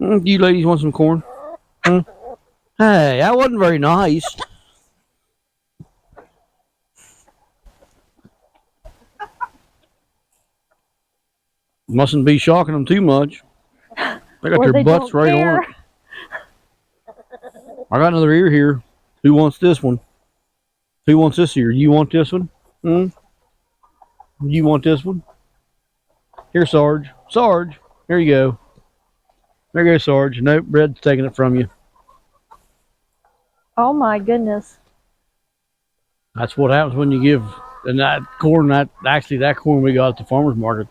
You ladies want some corn? Hey, that wasn't very nice. Mustn't be shocking them too much. They got their butts right on it. I got another ear here. Who wants this one? Who wants this ear? You want this one? You want this one? Here, Sarge. Sarge, here you go. There you go, Sarge. Nope, Red's taking it from you. Oh my goodness. That's what happens when you give. And that corn, that corn we got at the farmer's market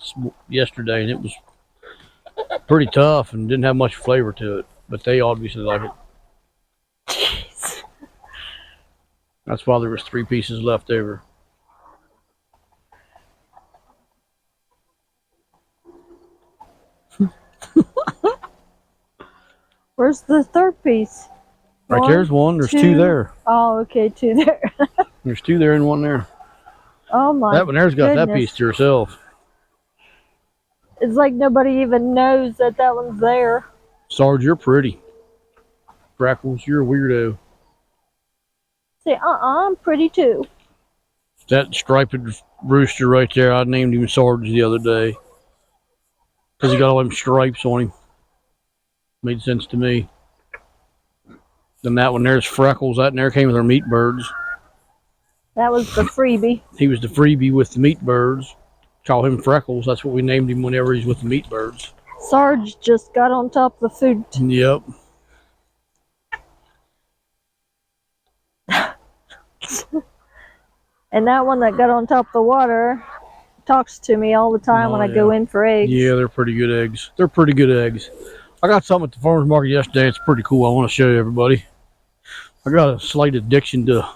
yesterday, and it was pretty tough and didn't have much flavor to it. But they obviously like it. Jeez. That's why there was 3 pieces left over. Where's the third piece? Right there's one. There's 2 there. Oh, okay, 2 there. There's 2 there and 1 there. Oh my! That one there's got that piece to herself. It's like nobody even knows that one's there. Sarge, you're pretty. Freckles, you're a weirdo. Say, I'm pretty too. That striped rooster right there, I named him Sarge the other day. Because he got all them stripes on him. Made sense to me. Then that one there's Freckles. That in there came with our meat birds. That was the freebie. He was the freebie with the meat birds. Call him Freckles. That's what we named him whenever he's with the meat birds. Sarge just got on top of the food. Yep. And that one that got on top of the water talks to me all the time when I go in for eggs. Yeah, they're pretty good eggs. They're pretty good eggs. I got something at the farmer's market yesterday. It's pretty cool. I want to show you everybody. I got a slight addiction to,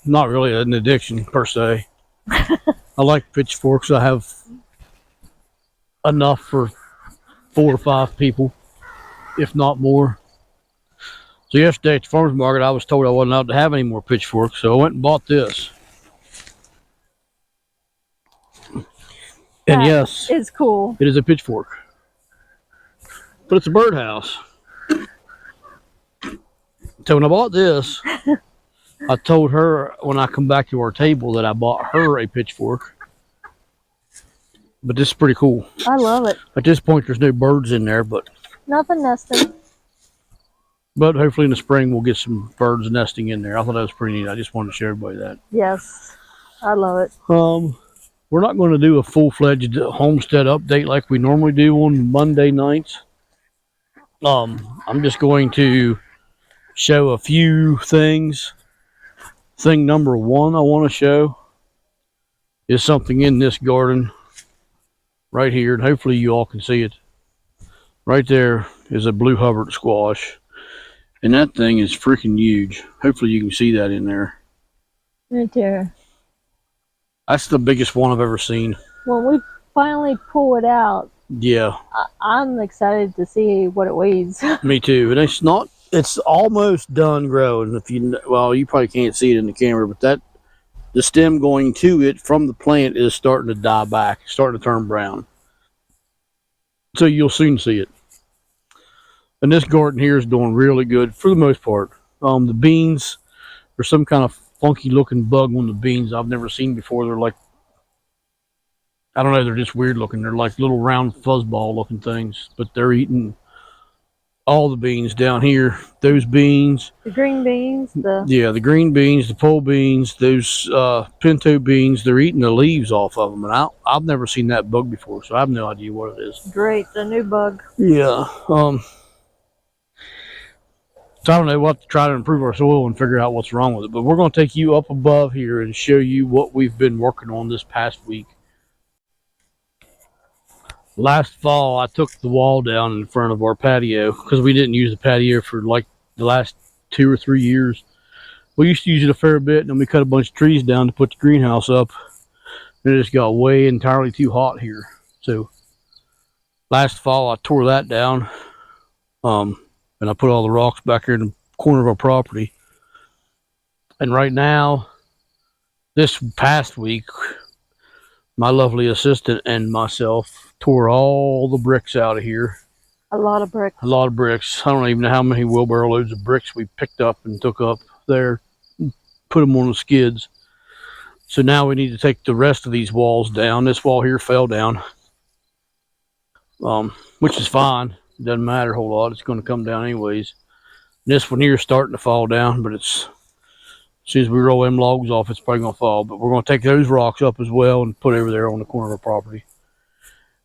not really an addiction per se. I like pitchforks. I have enough for 4 or 5 people, if not more. So yesterday at the farmer's market, I was told I wasn't allowed to have any more pitchforks, so I went and bought this. And yes, it's cool. It is a pitchfork, but it's a birdhouse. So when I bought this, I told her when I come back to our table that I bought her a pitchfork. But this is pretty cool. I love it. At this point, there's no birds in there, but nothing nesting. But hopefully in the spring we'll get some birds nesting in there. I thought that was pretty neat. I just wanted to show everybody that. Yes, I love it. We're not going to do a full-fledged homestead update like we normally do on Monday nights. I'm just going to show a few things. Thing number 1 I want to show is something in this garden right here, and hopefully you all can see it. Right there is a blue Hubbard squash, and that thing is freaking huge. Hopefully you can see that in there. Right there. That's the biggest one I've ever seen. When we finally pull it out, yeah, I'm excited to see what it weighs. Me too. And it's almost done growing. If you probably can't see it in the camera, but the stem going to it from the plant is starting to die back, starting to turn brown. So you'll soon see it. And this garden here is doing really good for the most part. The beans, there's some kind of funky looking bug on the beans I've never seen before. They're like, I don't know, they're just weird looking. They're like little round fuzzball looking things, but they're eating all the beans down here. Those beans, the green beans, the green beans, the pole beans, those pinto beans, they're eating the leaves off of them. And I've never seen that bug before, so I have no idea what it is. Great, the new bug. Yeah. So I don't know what to try to improve our soil and figure out what's wrong with it. But we're going to take you up above here and show you what we've been working on this past week. Last fall, I took the wall down in front of our patio because we didn't use the patio for like the last 2 or 3 years. We used to use it a fair bit, and then we cut a bunch of trees down to put the greenhouse up. And it just got way entirely too hot here. So last fall, I tore that down. And I put all the rocks back here in the corner of our property. And right now, this past week, my lovely assistant and myself tore all the bricks out of here A lot of bricks. A lot of bricks. I don't even know how many wheelbarrow loads of bricks we picked up and took up there, put them on the skids. So now we need to take the rest of these walls down. This wall here fell down, which is fine. It doesn't matter a whole lot. It's going to come down anyways. This one here is starting to fall down, but it's as soon as we roll them logs off, it's probably going to fall. But we're going to take those rocks up as well and put over there on the corner of our property.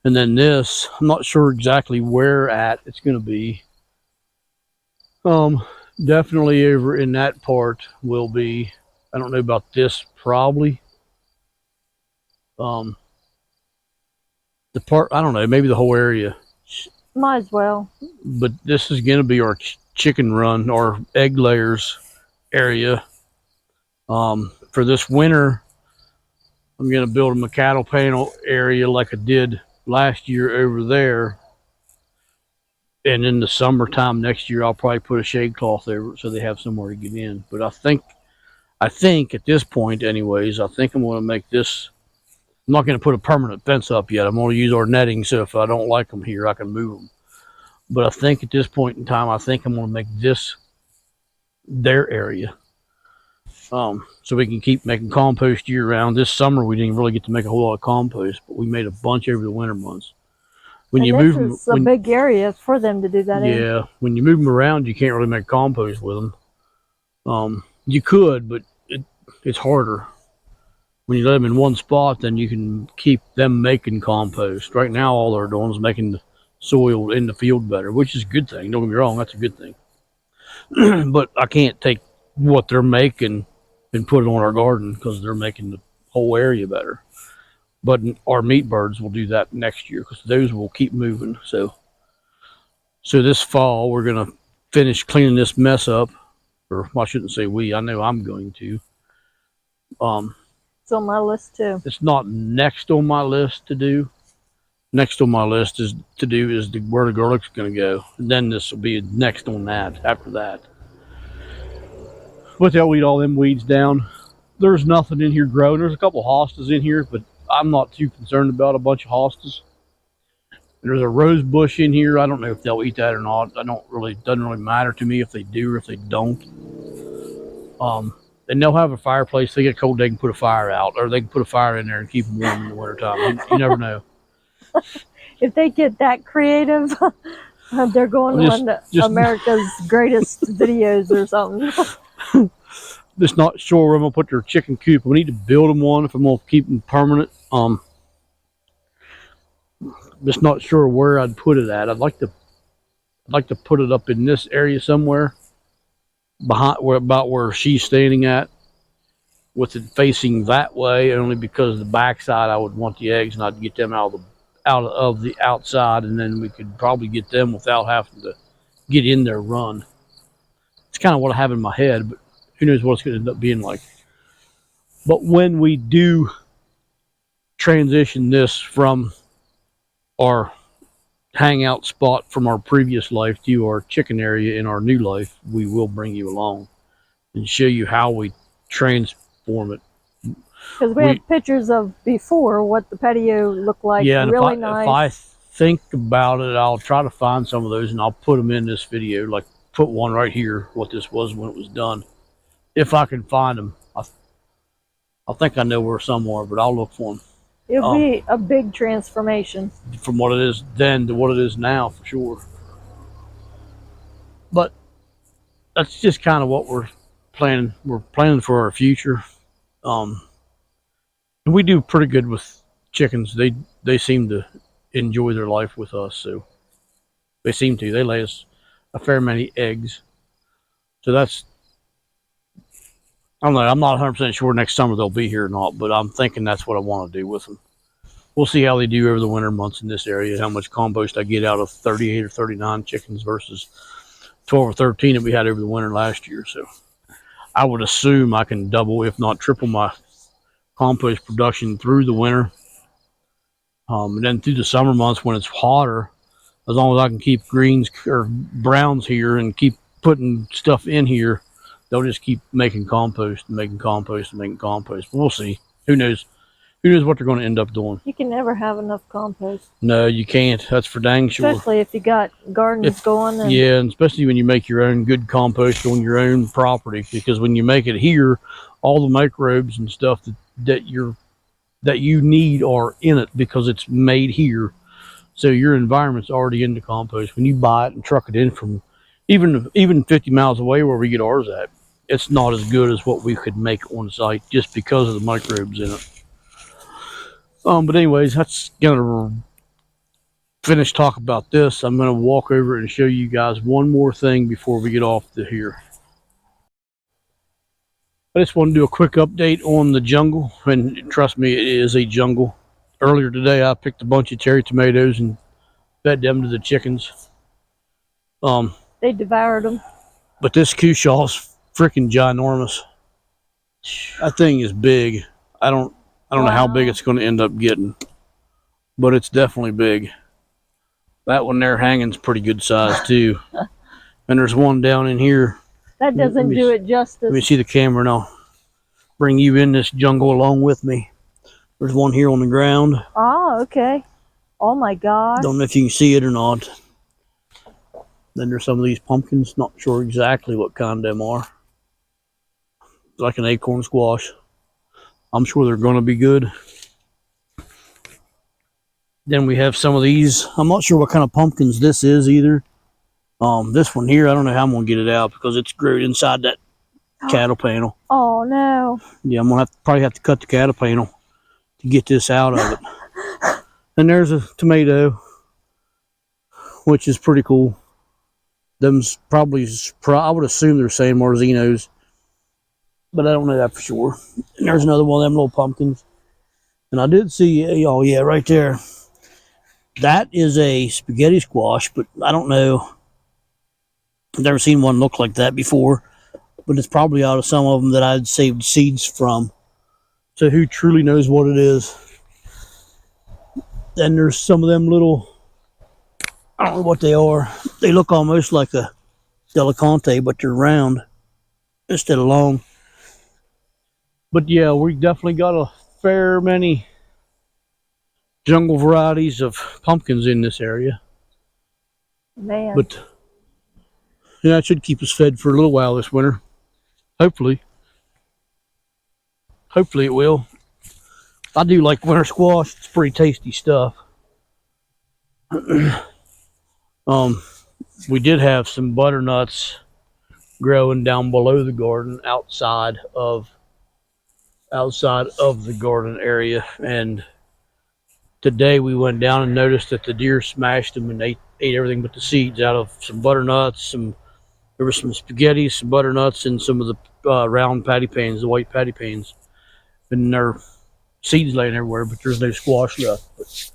And then this, I'm not sure exactly where at it's going to be. Definitely over in that part will be. I don't know about this, probably. The part, I don't know, maybe the whole area. Might as well. But this is going to be our chicken run, our egg layers area. For this winter, I'm going to build a cattle panel area like I did last year over there. And in the summertime next year, I'll probably put a shade cloth over it so they have somewhere to get in. But I think at this point anyways, I think I'm going to make this, I'm not going to put a permanent fence up yet. I'm going to use our netting, so if I don't like them here, I can move them. But I think at this point in time, I think I'm going to make this their area. So we can keep making compost year round. This summer, we didn't really get to make a whole lot of compost, but we made a bunch over the winter months. When and you this move is a big area for them to do that in. Yeah, when you move them around, you can't really make compost with them. You could, but it's harder. When you let them in one spot, then you can keep them making compost. Right now, all they're doing is making the soil in the field better, which is a good thing. Don't get me wrong, that's a good thing. But I can't take what they're making and put it on our garden because they're making the whole area better. But our meat birds will do that next year because those will keep moving. So this fall, we're going to finish cleaning this mess up. Or I shouldn't say we. I know I'm going to. It's on my list too. It's not next on my list to do. Next on my list is where the garlic's going to go. And then this will be next on that after that. But they'll weed all them weeds down. There's nothing in here growing. There's a couple hostas in here, but I'm not too concerned about a bunch of hostas. There's a rose bush in here. I don't know if they'll eat that or not. Doesn't really matter to me if they do or if they don't. And they'll have a fireplace. They get cold, they can put a fire out, or they can put a fire in there and keep them warm in the wintertime. You never know. If they get that creative, they're going on America's Greatest Videos or something. Just not sure where I'm gonna put their chicken coop. We need to build them one if I'm gonna keep them permanent. Just not sure where I'd put it at. I'd like to put it up in this area somewhere, about where she's standing at, with it facing that way. Only because the backside, I would want the eggs not to get them out of the outside, and then we could probably get them without having to get in their run. It's kind of what I have in my head, but who knows what it's going to end up being like. But when we do transition this from our hangout spot from our previous life to our chicken area in our new life, we will bring you along and show you how we transform it. Because we have pictures of before what the patio looked like. Yeah, and really if I think about it, I'll try to find some of those and I'll put them in this video. Like put one right here, what this was when it was done. If I can find them, I think I know where somewhere, but I'll look for them. It'll be a big transformation from what it is then to what it is now, for sure. But that's just kind of what we're planning. We're planning for our future. And we do pretty good with chickens. They seem to enjoy their life with us, so they seem to. They lay us a fair many eggs. So that's, I don't know, I'm not 100% sure next summer they'll be here or not, but I'm thinking that's what I want to do with them. We'll see how they do over the winter months in this area, how much compost I get out of 38 or 39 chickens versus 12 or 13 that we had over the winter last year. So I would assume I can double, if not triple, my compost production through the winter. And then through the summer months when it's hotter, as long as I can keep greens or browns here and keep putting stuff in here, they'll just keep making compost and making compost and making compost. But we'll see. Who knows Who knows what they're going to end up doing? You can never have enough compost. No, you can't. That's for dang sure. Especially if you got gardens going. And yeah, and especially when you make your own good compost on your own property, because when you make it here, all the microbes and stuff that you need are in it because it's made here. So your environment's already in the compost. When you buy it and truck it in from even 50 miles away where we get ours at, it's not as good as what we could make on site just because of the microbes in it. But anyways, that's gonna finish talk about this. I'm gonna walk over and show you guys one more thing before we get off to here. I just want to do a quick update on the jungle, and trust me, it is a jungle. Earlier today, I picked a bunch of cherry tomatoes and fed them to the chickens. They devoured them. But this Cushaw's freaking ginormous. That thing is big. I don't know how big it's going to end up getting, but it's definitely big. That one there hanging's pretty good size too. And there's one down in here. That doesn't do it justice. Let me see the camera and I'll bring you in this jungle along with me. There's one here on the ground. Oh, okay. Oh my gosh. Don't know if you can see it or not. Then there's some of these pumpkins. Not sure exactly what kind them are. It's like an acorn squash. I'm sure they're going to be good. Then we have some of these. I'm not sure what kind of pumpkins this is either. This one here, I don't know how I'm going to get it out because it's growed inside that cattle panel. Oh no. Yeah, I'm going to probably have to cut the cattle panel to get this out of it. And there's a tomato, which is pretty cool. Them's probably, I would assume they're San Marzinos, but I don't know that for sure. And there's another one of them little pumpkins. And I did see, oh yeah, right there. That is a spaghetti squash, but I don't know. I've never seen one look like that before, but it's probably out of some of them that I'd saved seeds from. So who truly knows what it is? Then there's some of them little, I don't know what they are. They look almost like a delicante, but they're round instead of long. But yeah, we definitely got a fair many jungle varieties of pumpkins in this area. Man. But yeah, it should keep us fed for a little while this winter. Hopefully. Hopefully it will. I do like winter squash. It's pretty tasty stuff. We did have some butternuts growing down below the garden outside of the garden area, and today we went down and noticed that the deer smashed them and ate everything but the seeds out of some butternuts. There were some spaghetti, some butternuts, and some of the round patty pans, the white patty pans. And there are seeds laying everywhere, but there's no squash left. But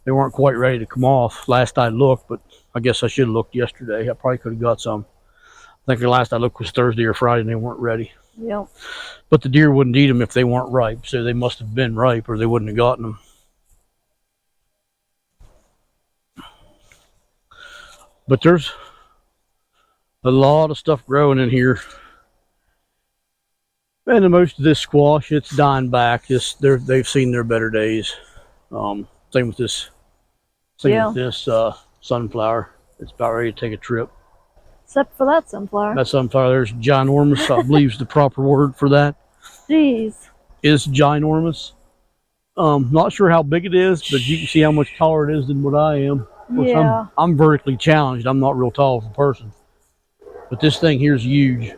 they weren't quite ready to come off last I looked, but I guess I should have looked yesterday. I probably could have got some. I think the last I looked was Thursday or Friday, and they weren't ready. Yep. But the deer wouldn't eat them if they weren't ripe, so they must have been ripe or they wouldn't have gotten them. But there's a lot of stuff growing in here. And most of this squash, it's dying back. They've seen their better days. Same with this. With this sunflower. It's about ready to take a trip. Except for that sunflower. That sunflower there's ginormous. I believe is the proper word for that. Jeez. Is ginormous. Not sure how big it is, but you can see how much taller it is than what I am. Yeah. I'm vertically challenged. I'm not real tall of a person. But this thing here is huge.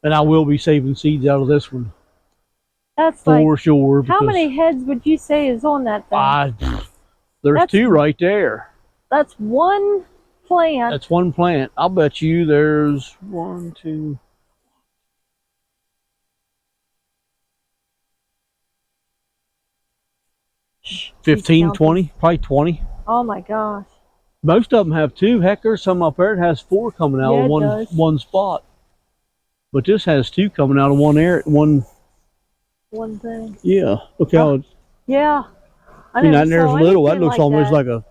And I will be saving seeds out of this one. That's for sure. How many heads would you say is on that thing? There's two right there. That's one plant. That's one plant. I'll bet you there's 1, 2, 15, 20, probably 20. Oh my gosh. Most of them have two. Heck, there's some up there that has 4 coming out of one spot. But this has 2 coming out of one area. One thing. Yeah. Look how it's. Yeah. And there's a little. That looks almost like a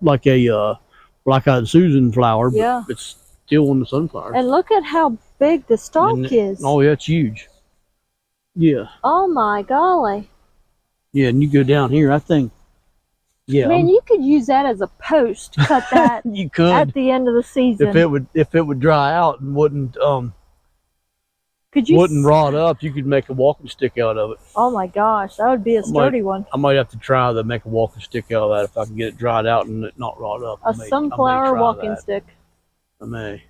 black-eyed Susan flower. Yeah. But it's still on the sunflower. And look at how big the stalk is. Oh, yeah, it's huge. Yeah. Oh my golly. Yeah, and you go down here, I think. Yeah, Man, you could use that as a post. Cut that you could at the end of the season. if it would dry out and wouldn't rot up. You could make a walking stick out of it. Oh my gosh, that would be a sturdy one. I might have to try to make a walking stick out of that if I can get it dried out and it not rot up. A sunflower walking stick. I may.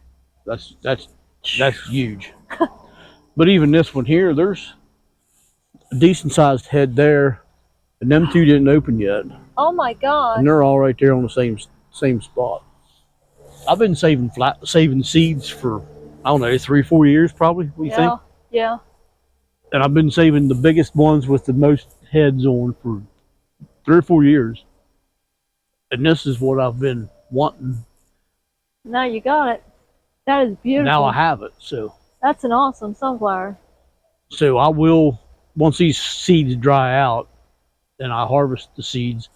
That's huge. But even this one here, there's a decent sized head there, and them two didn't open yet. Oh my god! And they're all right there on the same spot. I've been saving seeds for, I don't know, 3-4 years probably. What do you think? Yeah. And I've been saving the biggest ones with the most heads on for 3 or 4 years. And this is what I've been wanting. Now you got it. That is beautiful. Now I have it. So that's an awesome sunflower. So I will, once these seeds dry out, then I harvest the seeds.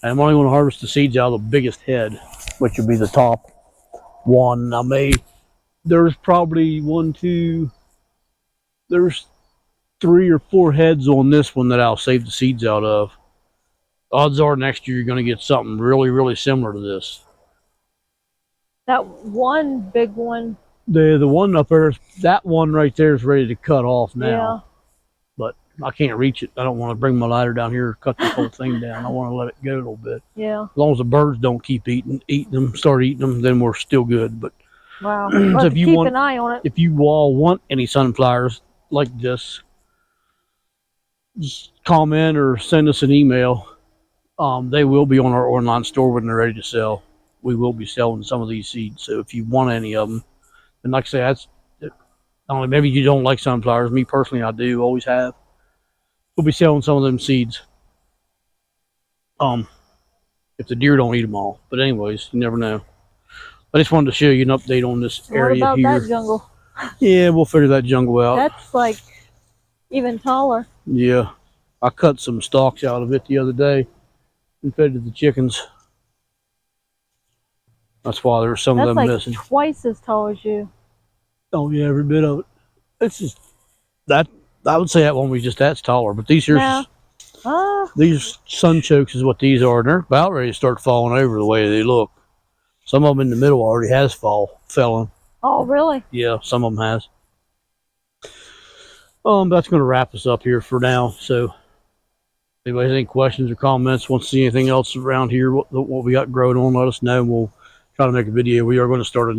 And I'm only going to harvest the seeds out of the biggest head, which will be the top one. There's probably there's 3 or 4 heads on this one that I'll save the seeds out of. Odds are next year you're going to get something really, really similar to this. That one big one. The one up there, that one right there is ready to cut off now. Yeah. But I can't reach it. I don't want to bring my ladder down here and cut the whole thing down. I want to let it go a little bit. Yeah. As long as the birds don't keep start eating them, then we're still good. But wow. So if you keep an eye on it. If you all want any sunflowers like this, just comment or send us an email. They will be on our online store when they're ready to sell. We will be selling some of these seeds. So if you want any of them, and like I say, that's only maybe you don't like sunflowers. Me personally, I do, always have. We'll be selling some of them seeds. If the deer don't eat them all. But anyways, you never know. I just wanted to show you an update on this area here. What about that jungle? Yeah, we'll figure that jungle out. That's like even taller. Yeah. I cut some stalks out of it the other day and fed to the chickens. That's why there's some of them missing. That's like twice as tall as you. Oh yeah, every bit of it. It's just that I would say that one was just that's taller, but these here, these sunchokes is what these are, and they're about ready to start falling over the way they look. Some of them in the middle already has fallen. Oh really? Yeah, some of them has. That's going to wrap us up here for now. So, if anybody has any questions or comments, wants to see anything else around here, what we got growing on, let us know, and we'll try to make a video. We are going to start a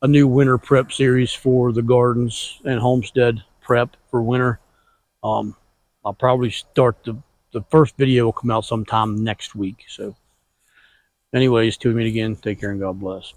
new winter prep series for the gardens and homestead prep for winter. I'll probably start the first video will come out sometime next week. So anyways, till we meet again, take care and God bless.